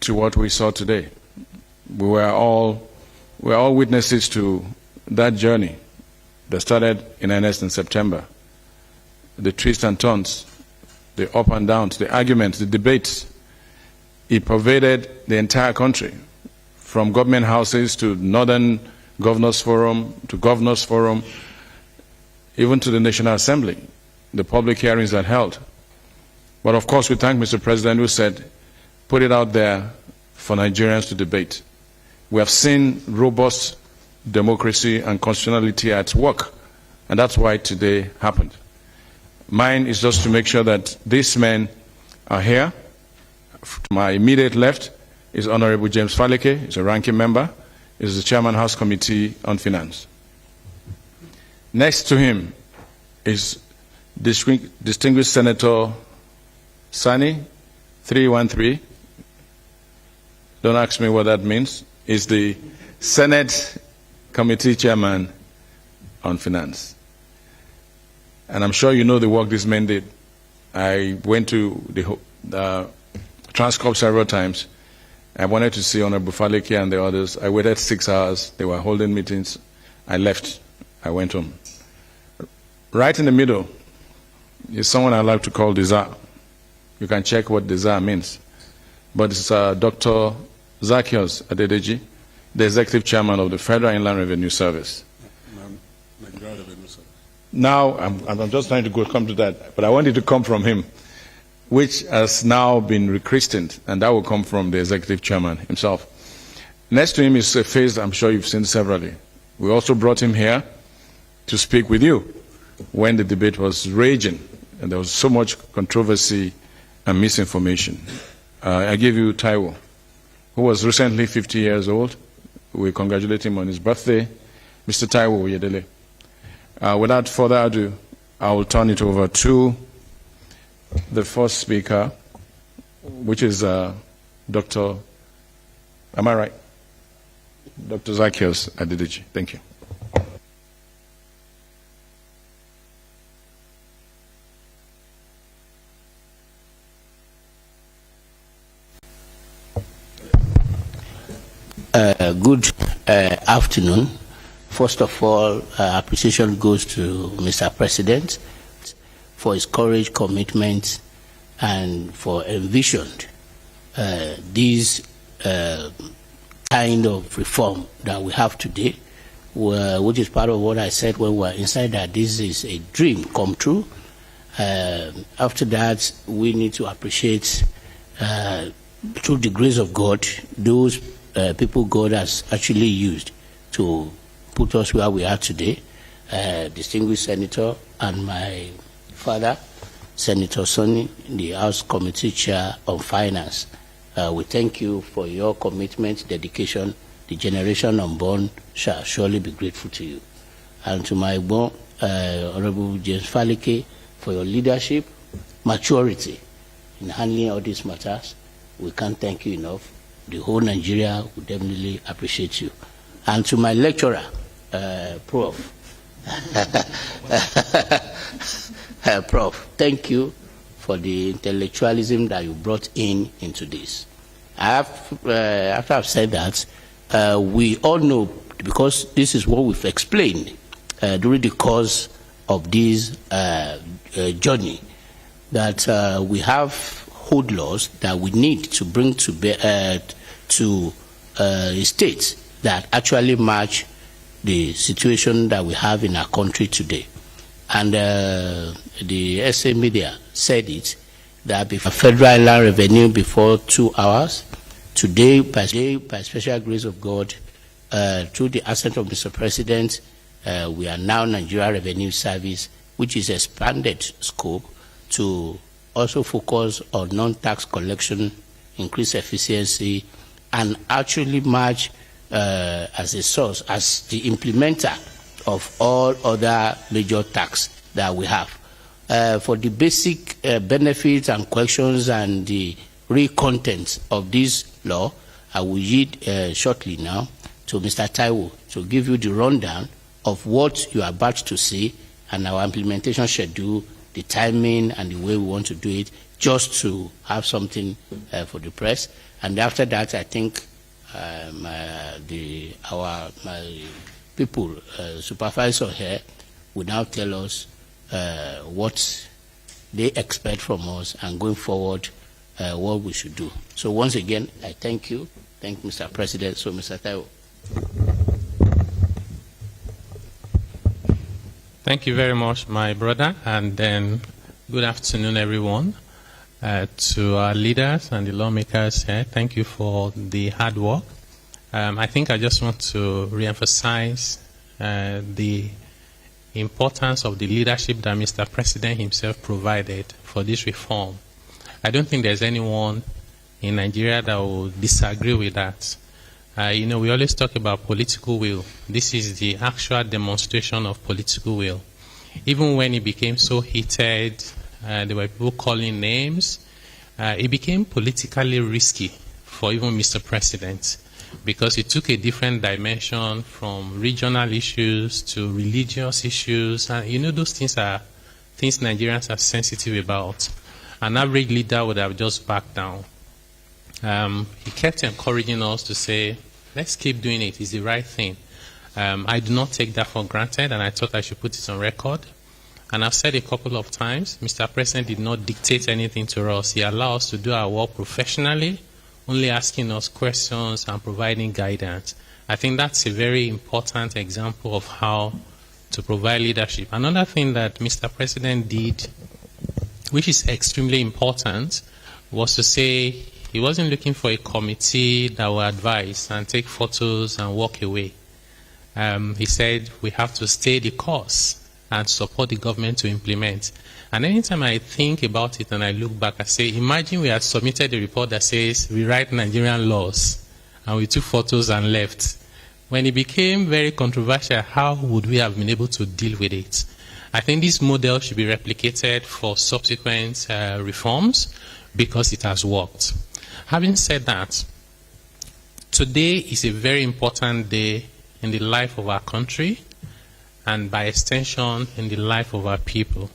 to what we saw today. We were all witnesses to that journey that started in earnest in September. The twists and turns, the up and downs, the arguments, the debates. It pervaded the entire country, from government houses to Northern Governors Forum to Governors Forum, even to the National Assembly, the public hearings that held. But of course, we thank Mr. President who said, put it out there for Nigerians to debate. We have seen robust democracy and constitutionality at work, and that's why today happened. Mine is just to make sure that these men are here. To my immediate left is Honorable James Faleke, he's a ranking member, is the Chairman House Committee on Finance. Next to him is Distinguished Senator Sani 313. Don't ask me what that means. Is the Senate Committee Chairman on Finance. And I'm sure you know the work this man did. I went to the Transcorp several times. I wanted to see Honorable Faleke and the others. I waited 6 hours. They were holding meetings. I left. I went home. Right in the middle is someone I like to call Desire. You can check what Desire means. But it's Dr. Zacchaeus Adedeji, the Executive Chairman of the Federal Inland Revenue Service. Now, I'm just trying to come to that, but I want it to come from him, which has now been rechristened, and that will come from the Executive Chairman himself. Next to him is a face I'm sure you've seen severally. We also brought him here to speak with you when the debate was raging, and there was so much controversy and misinformation. I give you Taiwo, who was recently 50 years old. We congratulate him on his birthday. Mr. Taiwo Oyedele. Without further ado, I will turn it over to the first speaker, which is Dr. Am I right? Dr. Zacchaeus Adedeji. Thank you. Good afternoon. First of all, appreciation goes to Mr. President for his courage, commitment, and for envisioned this kind of reform that we have today, which is part of what I said when we were inside, that this is a dream come true. After that, we need to appreciate, through the grace of God, those people God has actually used to put us where we are today. Distinguished Senator and my father, Senator Sonny, the House Committee Chair on Finance. We thank you for your commitment, dedication. The generation unborn shall surely be grateful to you. And to my Honorable James Faleke, for your leadership, maturity in handling all these matters. We can't thank you enough. The whole Nigeria would definitely appreciate you. And to my lecturer, Prof. Prof, thank you for the intellectualism that you brought into this. After I've said that, we all know, because this is what we've explained during the course of this journey, that we have code laws that we need to bring to bear to states that actually match the situation that we have in our country today. And the SA media said it, that before federal land revenue before 2 hours, today, by special grace of God, through the assent of Mr. President, we are now Nigeria Revenue Service, which is expanded scope to also focus on non-tax collection, increase efficiency, and actually match as a source, as the implementer of all other major tax that we have. For the basic benefits and questions and the real contents of this law, I will yield shortly now to Mr. Taiwo to give you the rundown of what you are about to see and our implementation schedule, the timing and the way we want to do it, just to have something for the press. And after that, I think our people, supervisor here, will now tell us what they expect from us and going forward what we should do. So once again, I thank you. Thank Mr. President. So Mr. Taiwo. Thank you very much, my brother, and then good afternoon, everyone. To our leaders and the lawmakers here, thank you for the hard work. I think I just want to reemphasize the importance of the leadership that Mr. President himself provided for this reform. I don't think there's anyone in Nigeria that will disagree with that. We always talk about political will. This is the actual demonstration of political will. Even when it became so heated, there were people calling names, it became politically risky for even Mr. President, because it took a different dimension from regional issues to religious issues. And those things are things Nigerians are sensitive about. An average leader would have just backed down. He kept encouraging us to say, let's keep doing it. It's the right thing. I do not take that for granted, and I thought I should put it on record. And I've said a couple of times, Mr. President did not dictate anything to us. He allowed us to do our work professionally, only asking us questions and providing guidance. I think that's a very important example of how to provide leadership. Another thing that Mr. President did, which is extremely important, was to say he wasn't looking for a committee that will advise and take photos and walk away. He said we have to stay the course and support the government to implement. And anytime I think about it and I look back, I say, imagine we had submitted a report that says we write Nigerian laws, and we took photos and left. When it became very controversial, how would we have been able to deal with it? I think this model should be replicated for subsequent reforms because it has worked. Having said that, today is a very important day in the life of our country and by extension in the life of our people.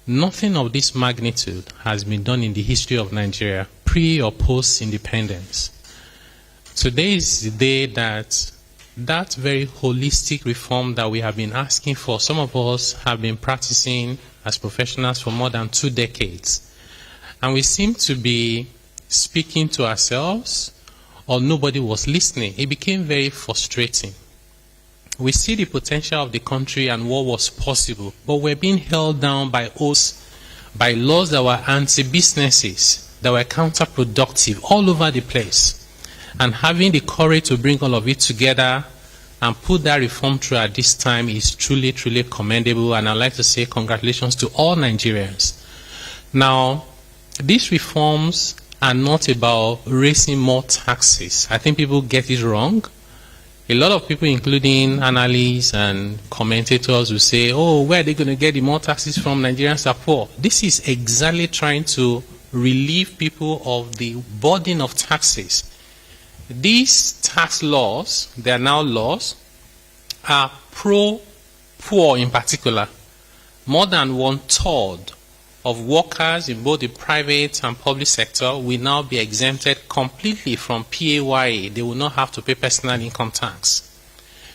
Nothing of this magnitude has been done in the history of Nigeria, pre or post-independence. Today is the day that very holistic reform that we have been asking for, some of us have been practicing as professionals for more than 2 decades. And we seem to be speaking to ourselves, or nobody was listening. It became very frustrating. We see the potential of the country and what was possible, but we're being held down by laws that were anti-businesses, that were counterproductive all over the place. And having the courage to bring all of it together and put that reform through at this time is truly, truly commendable, and I'd like to say congratulations to all Nigerians. Now, these reforms are not about raising more taxes. I think people get it wrong. A lot of people, including analysts and commentators, will say, oh, where are they going to get the more taxes from? Nigerians are poor. This is exactly trying to relieve people of the burden of taxes. These tax laws, they are now laws, are pro-poor in particular. More than 1/3 of workers in both the private and public sector will now be exempted completely from PAYE. They will not have to pay personal income tax.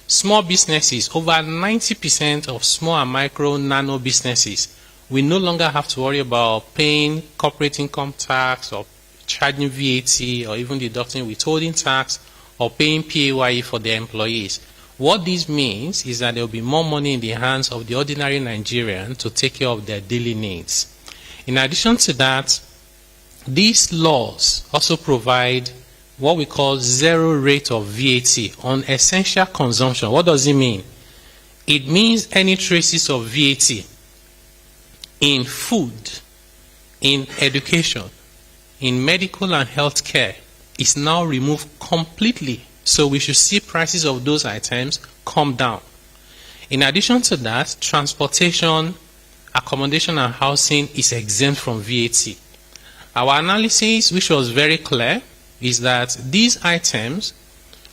Small businesses, over 90% of small and micro nano businesses will no longer have to worry about paying corporate income tax or charging VAT or even deducting withholding tax or paying PAYE for their employees. What this means is that there will be more money in the hands of the ordinary Nigerian to take care of their daily needs. In addition to that, these laws also provide what we call zero rate of VAT on essential consumption. What does it mean? It means any traces of VAT in food, in education, in medical and health care is now removed completely. So we should see prices of those items come down. In addition to that, transportation, accommodation and housing is exempt from VAT. Our analysis, which was very clear, is that these items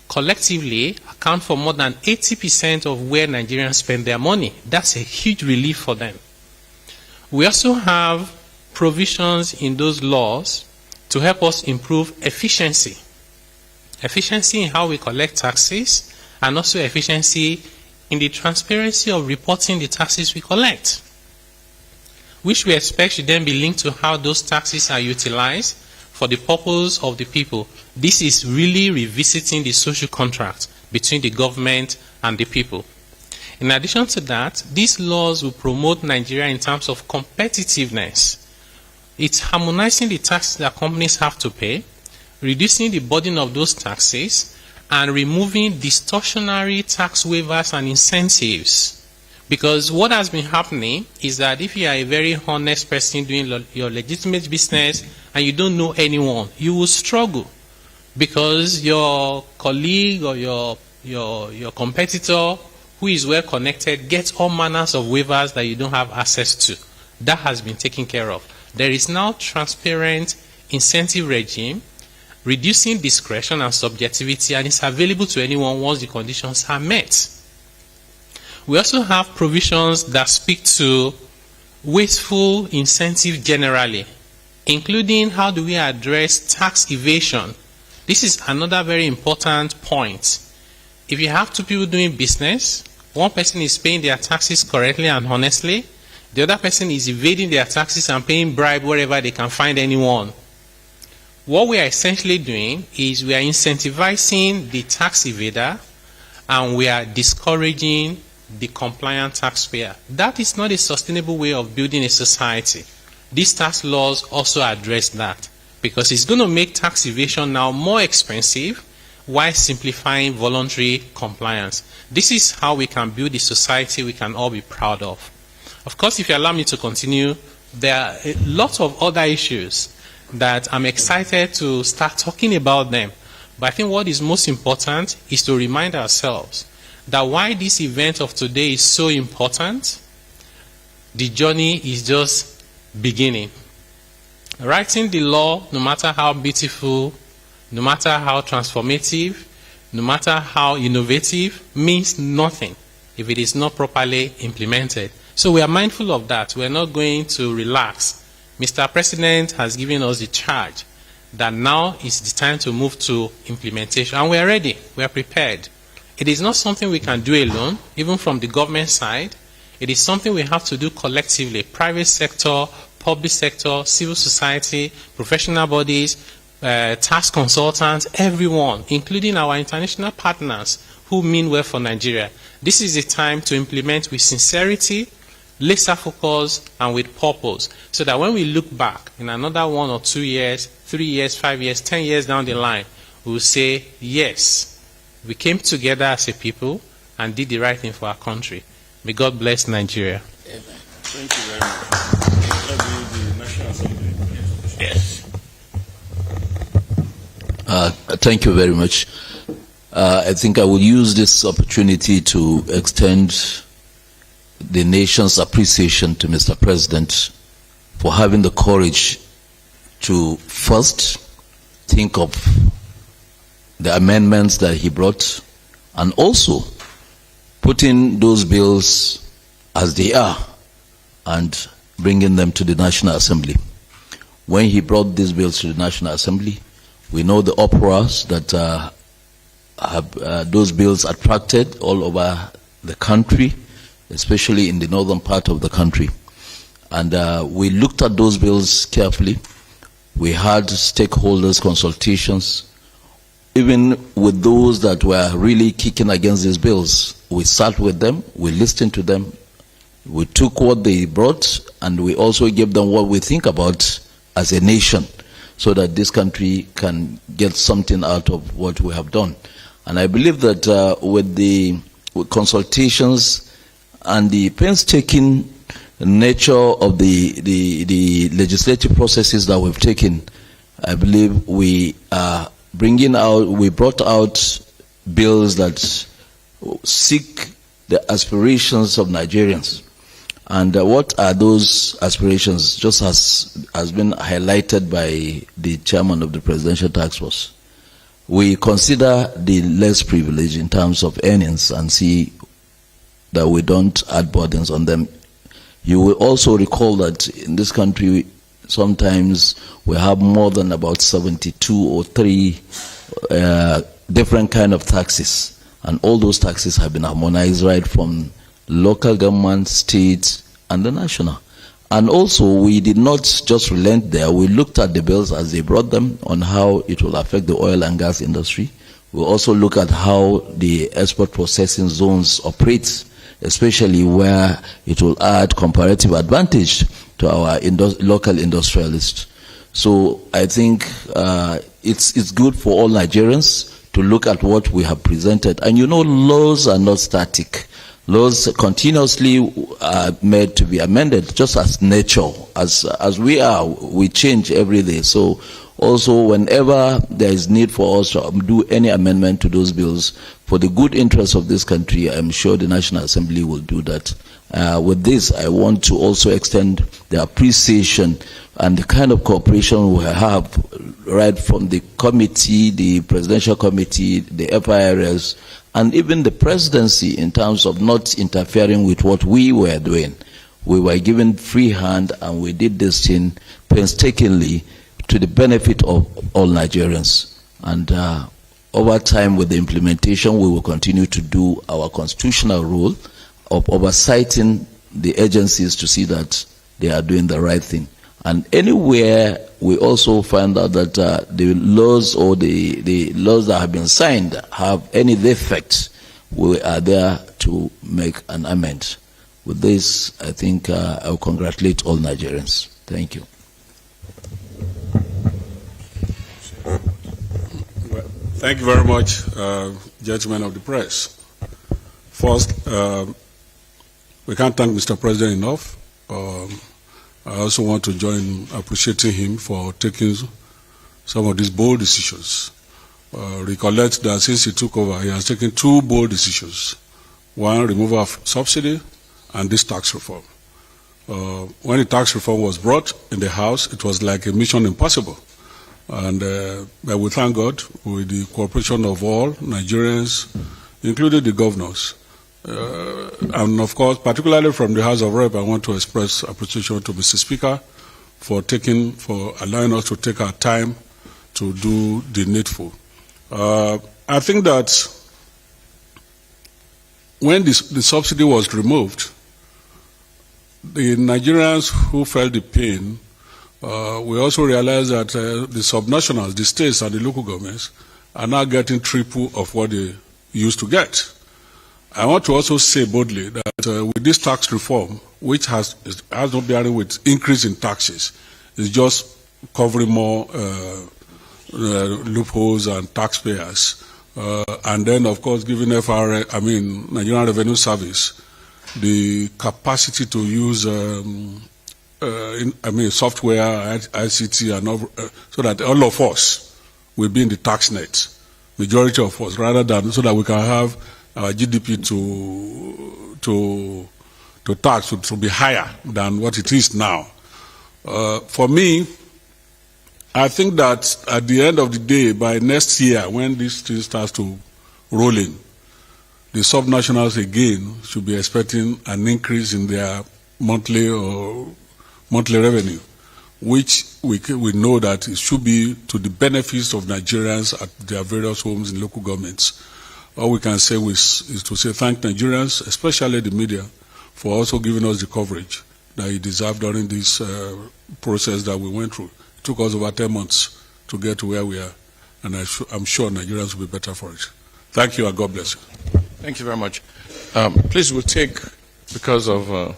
collectively account for more than 80% of where Nigerians spend their money. That's a huge relief for them. We also have provisions in those laws to help us improve efficiency. Efficiency in how we collect taxes, and also efficiency in the transparency of reporting the taxes we collect, which we expect should then be linked to how those taxes are utilized for the purpose of the people. This is really revisiting the social contract between the government and the people. In addition to that, these laws will promote Nigeria in terms of competitiveness. It's harmonizing the taxes that companies have to pay, reducing the burden of those taxes, and removing distortionary tax waivers and incentives. Because what has been happening is that if you are a very honest person doing your legitimate business and you don't know anyone, you will struggle because your colleague or your competitor who is well connected gets all manners of waivers that you don't have access to. That has been taken care of. There is now transparent incentive regime, reducing discretion and subjectivity, and it's available to anyone once the conditions are met. We also have provisions that speak to wasteful incentive generally, including how do we address tax evasion. This is another very important point. If you have two people doing business, one person is paying their taxes correctly and honestly, the other person is evading their taxes and paying bribe wherever they can find anyone. What we are essentially doing is we are incentivizing the tax evader and we are discouraging the compliant taxpayer. That is not a sustainable way of building a society. These tax laws also address that because it's going to make tax evasion now more expensive while simplifying voluntary compliance. This is how we can build a society we can all be proud of. Of course, if you allow me to continue, there are a lot of other issues that I'm excited to start talking about them. But I think what is most important is to remind ourselves that why this event of today is so important, the journey is just beginning. Writing the law, no matter how beautiful, no matter how transformative, no matter how innovative, means nothing if it is not properly implemented. So we are mindful of that. We are not going to relax. Mr. President has given us the charge that now is the time to move to implementation. And we are ready. We are prepared. It is not something we can do alone, even from the government side. It is something we have to do collectively. Private sector, public sector, civil society, professional bodies, tax consultants, everyone, including our international partners who mean well for Nigeria. This is the time to implement with sincerity, laser focus, and with purpose, so that when we look back in another 1 or 2 years, 3 years, 5 years, 10 years down the line, we will say, yes, we came together as a people and did the right thing for our country. May God bless Nigeria. Amen. Thank you very much. The National Assembly. Yes. Thank you very much. I think I will use this opportunity to extend the nation's appreciation to Mr. President for having the courage to first think of the amendments that he brought and also putting those bills as they are and bringing them to the National Assembly. When he brought these bills to the National Assembly, we know the uproars that those bills attracted all over the country, especially in the northern part of the country. And we looked at those bills carefully. We had stakeholders consultations. Even with those that were really kicking against these bills, we sat with them, we listened to them, we took what they brought, and we also gave them what we think about as a nation, so that this country can get something out of what we have done. And I believe that with the consultations and the painstaking nature of the legislative processes that we've taken, I believe we are we brought out bills that seek the aspirations of Nigerians. And what are those aspirations? Just as has been highlighted by the chairman of the Presidential Task Force. We consider the less privileged in terms of earnings and see that we don't add burdens on them. You will also recall that in this country, sometimes we have more than about 72 or 3 different kind of taxes, and all those taxes have been harmonized right from local government, state, and the national. And also, we did not just relent there. We looked at the bills as they brought them on how it will affect the oil and gas industry. We also look at how the export processing zones operate, especially where it will add comparative advantage to our local industrialists. So I think it's good for all Nigerians to look at what we have presented. And you know, laws are not static. Laws continuously are made to be amended, just as nature, as we are, we change every day. So also, whenever there is need for us to do any amendment to those bills for the good interest of this country, I'm sure the National Assembly will do that. With this, I want to also extend the appreciation and the kind of cooperation we have right from the committee, the Presidential Committee, the FIRS, and even the presidency in terms of not interfering with what we were doing. We were given free hand and we did this thing painstakingly to the benefit of all Nigerians. And over time with the implementation, we will continue to do our constitutional role of oversighting the agencies to see that they are doing the right thing. And anywhere we also find out that the laws or the laws that have been signed have any defects, we are there to make an amendment. With this, I think I will congratulate all Nigerians. Thank you. Well, thank you very much, gentlemen of the press. First, we can't thank Mr. President enough. I also want to join appreciating him for taking some of these bold decisions. Recollect that since he took over, he has taken 2 bold decisions. One, removal of subsidy, and this tax reform. When the tax reform was brought in the House, it was like a mission impossible. And but we thank God with the cooperation of all Nigerians, including the governors. And of course, particularly from the House of Rep, I want to express appreciation to Mr. Speaker for allowing us to take our time to do the needful. I think that when the subsidy was removed, the Nigerians who felt the pain, we also realized that the subnationals, the states and the local governments, are now getting triple of what they used to get. I want to also say boldly that with this tax reform, which has no bearing with increase in taxes, it's just covering more loopholes and taxpayers. And then, of course, giving Nigerian Revenue Service the capacity to use software, ICT, and all, so that all of us will be in the tax net, majority of us, rather than so that we can have our GDP to tax to be higher than what it is now. For me, I think that at the end of the day, by next year, when this thing starts to roll in, the subnationals again should be expecting an increase in their monthly revenue, which we know that it should be to the benefits of Nigerians at their various homes and local governments. All we can say is to say thank Nigerians, especially the media, for also giving us the coverage that it deserved during this process that we went through. It took us over 10 months to get to where we are, and I'm sure Nigerians will be better for it. Thank you, and God bless you. Thank you very much. Please, we'll take, because of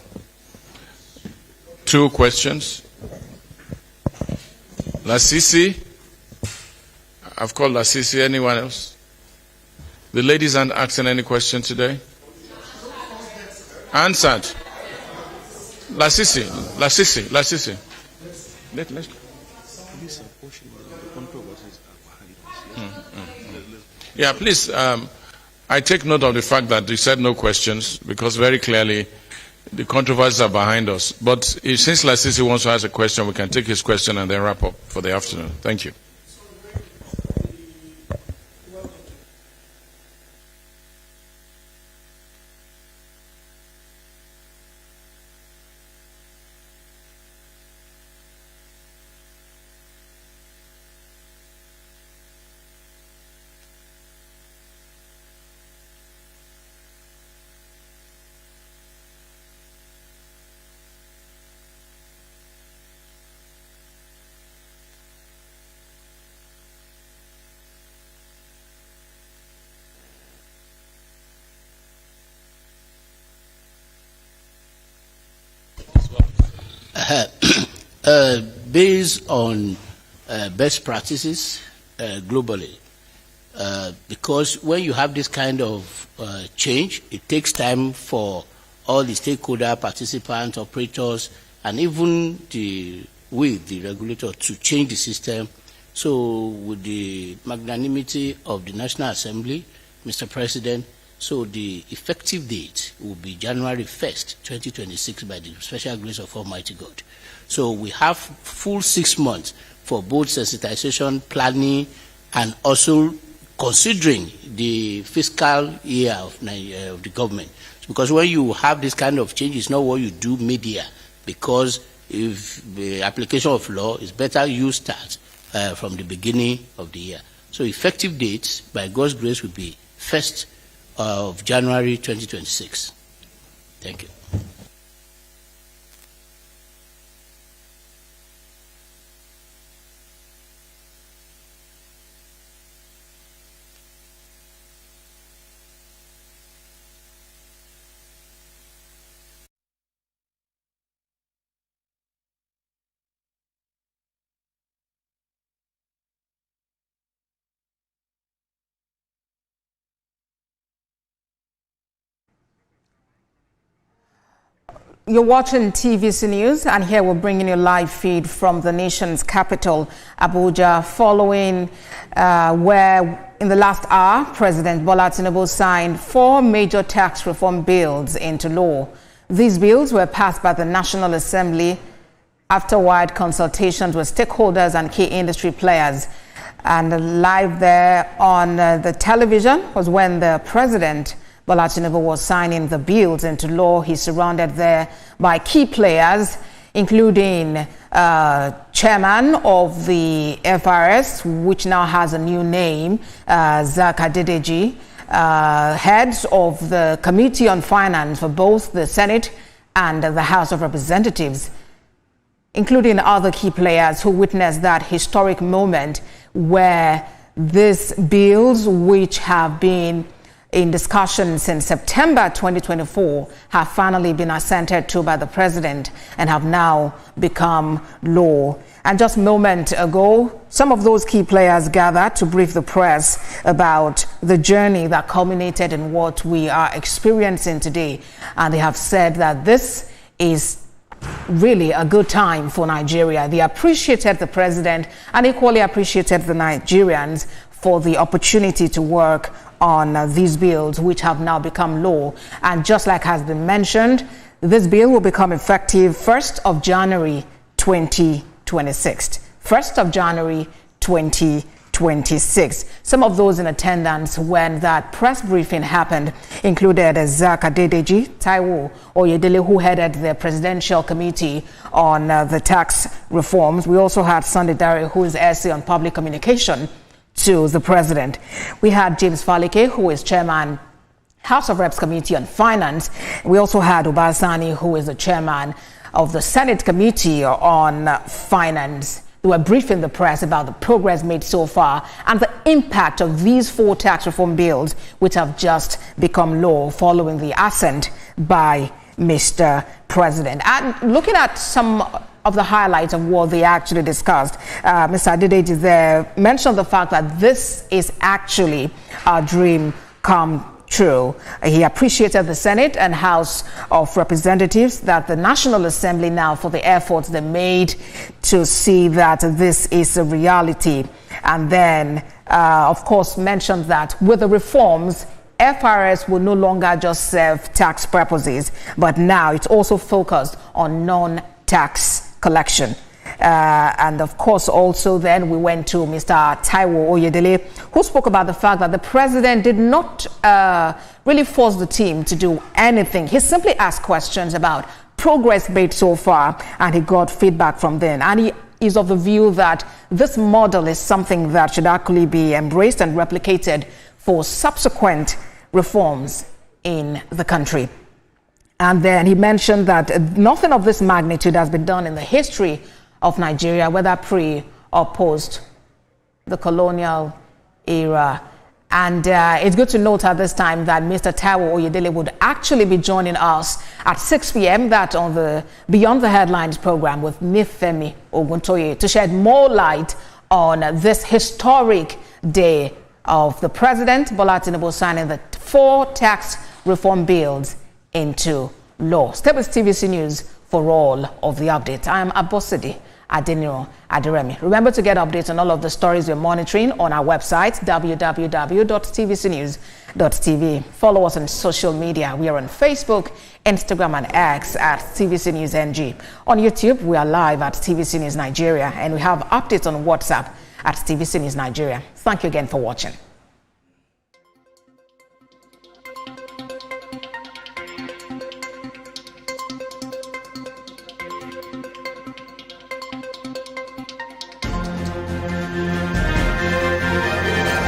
2 questions. Lasisi. I've called Lasisi. Anyone else? The ladies aren't asking any question today? Answered. Lasisi. Let's go. Yeah, please, I take note of the fact that you said no questions, because very clearly the controversies are behind us. But since Lasisi wants to ask a question, we can take his question and then wrap up for the afternoon. Thank you. based on best practices globally. Because when you have this kind of change, it takes time for all the stakeholder, participants, operators, and even the regulator to change the system. So with the magnanimity of the National Assembly, Mr. President, so the effective date will be January 1st, 2026 by the special grace of Almighty God. So we have full 6 months for both sensitization, planning, and also considering the fiscal year of the government. Because when you have this kind of change, it's not what you do mid-year, because if the application of law is better you start from the beginning of the year. So effective dates, by God's grace, will be 1st of January 2026. Thank you. You're watching TVC News, and here we're bringing you a live feed from the nation's capital, Abuja, following where in the last hour, President Bola Tinubu signed 4 major tax reform bills into law. These bills were passed by the National Assembly after wide consultations with stakeholders and key industry players. And live there on the television was when the President Bola Tinubu was signing the bills into law. He's surrounded there by key players, including chairman of the FRS, which now has a new name, Zaka Dedeji, heads of the Committee on Finance for both the Senate and the House of Representatives, including other key players who witnessed that historic moment where these bills, which have been in discussion since September 2024, have finally been assented to by the president and have now become law. And just a moment ago, some of those key players gathered to brief the press about the journey that culminated in what we are experiencing today. And they have said that this is really a good time for Nigeria. They appreciated the president and equally appreciated the Nigerians for the opportunity to work on these bills, which have now become law. And just like has been mentioned, this bill will become effective 1st of January 2026. 1st of January 2026. Some of those in attendance when that press briefing happened included Zaka Dedeji, Taiwo Oyedele, who headed the Presidential Committee on the tax reforms. We also had Sunday Dare, who is essay on public communication to the president. We had James Falike, who is chairman House of Reps Committee on Finance. We also had Obasani, who is the chairman of the Senate Committee on Finance. They were briefing the press about the progress made so far and the impact of these 4 tax reform bills, which have just become law following the assent by Mr. President. And looking at some of the highlights of what they actually discussed, Mr. Adedeji there mentioned the fact that this is actually a dream come true. He appreciated the Senate and House of Representatives, that the National Assembly now for the efforts they made to see that this is a reality. And then, of course, mentioned that with the reforms, FRS will no longer just serve tax purposes, but now it's also focused on non-tax collection. And of course, also then we went to Mr. Taiwo Oyedele, who spoke about the fact that the president did not really force the team to do anything. He simply asked questions about progress made so far, and he got feedback from them. And he is of the view that this model is something that should actually be embraced and replicated for subsequent reforms in the country. And then he mentioned that nothing of this magnitude has been done in the history of Nigeria, whether pre or post the colonial era. And it's good to note at this time that Mr. Taiwo Oyedele would actually be joining us at 6 p.m. that on the Beyond the Headlines program with Nifemi Oguntoye to shed more light on this historic day of the President Bola Tinubu signing the 4 tax reform bills into law. Stay with TVC News for all of the updates. I am Abosidi Adeniro Adiremi. Remember to get updates on all of the stories we're monitoring on our website, www.tvcnews.tv. Follow us on social media. We are on Facebook, Instagram, and X at TVC News NG. On YouTube, we are live at TVC News Nigeria, and we have updates on WhatsApp at TVC News Nigeria. Thank you again for watching.